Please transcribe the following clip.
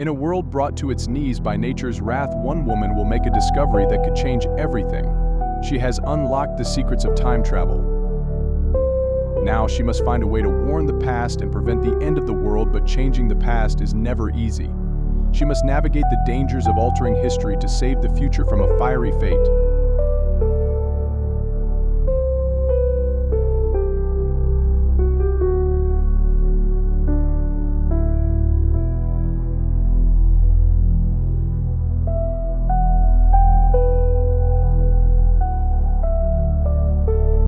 In a world brought to its knees by nature's wrath, one woman will make a discovery that could change everything. She has unlocked the secrets of time travel. Now she must find a way to warn the past and prevent the end of the world, but changing the past is never easy. She must navigate the dangers of altering history to save the future from a fiery fate.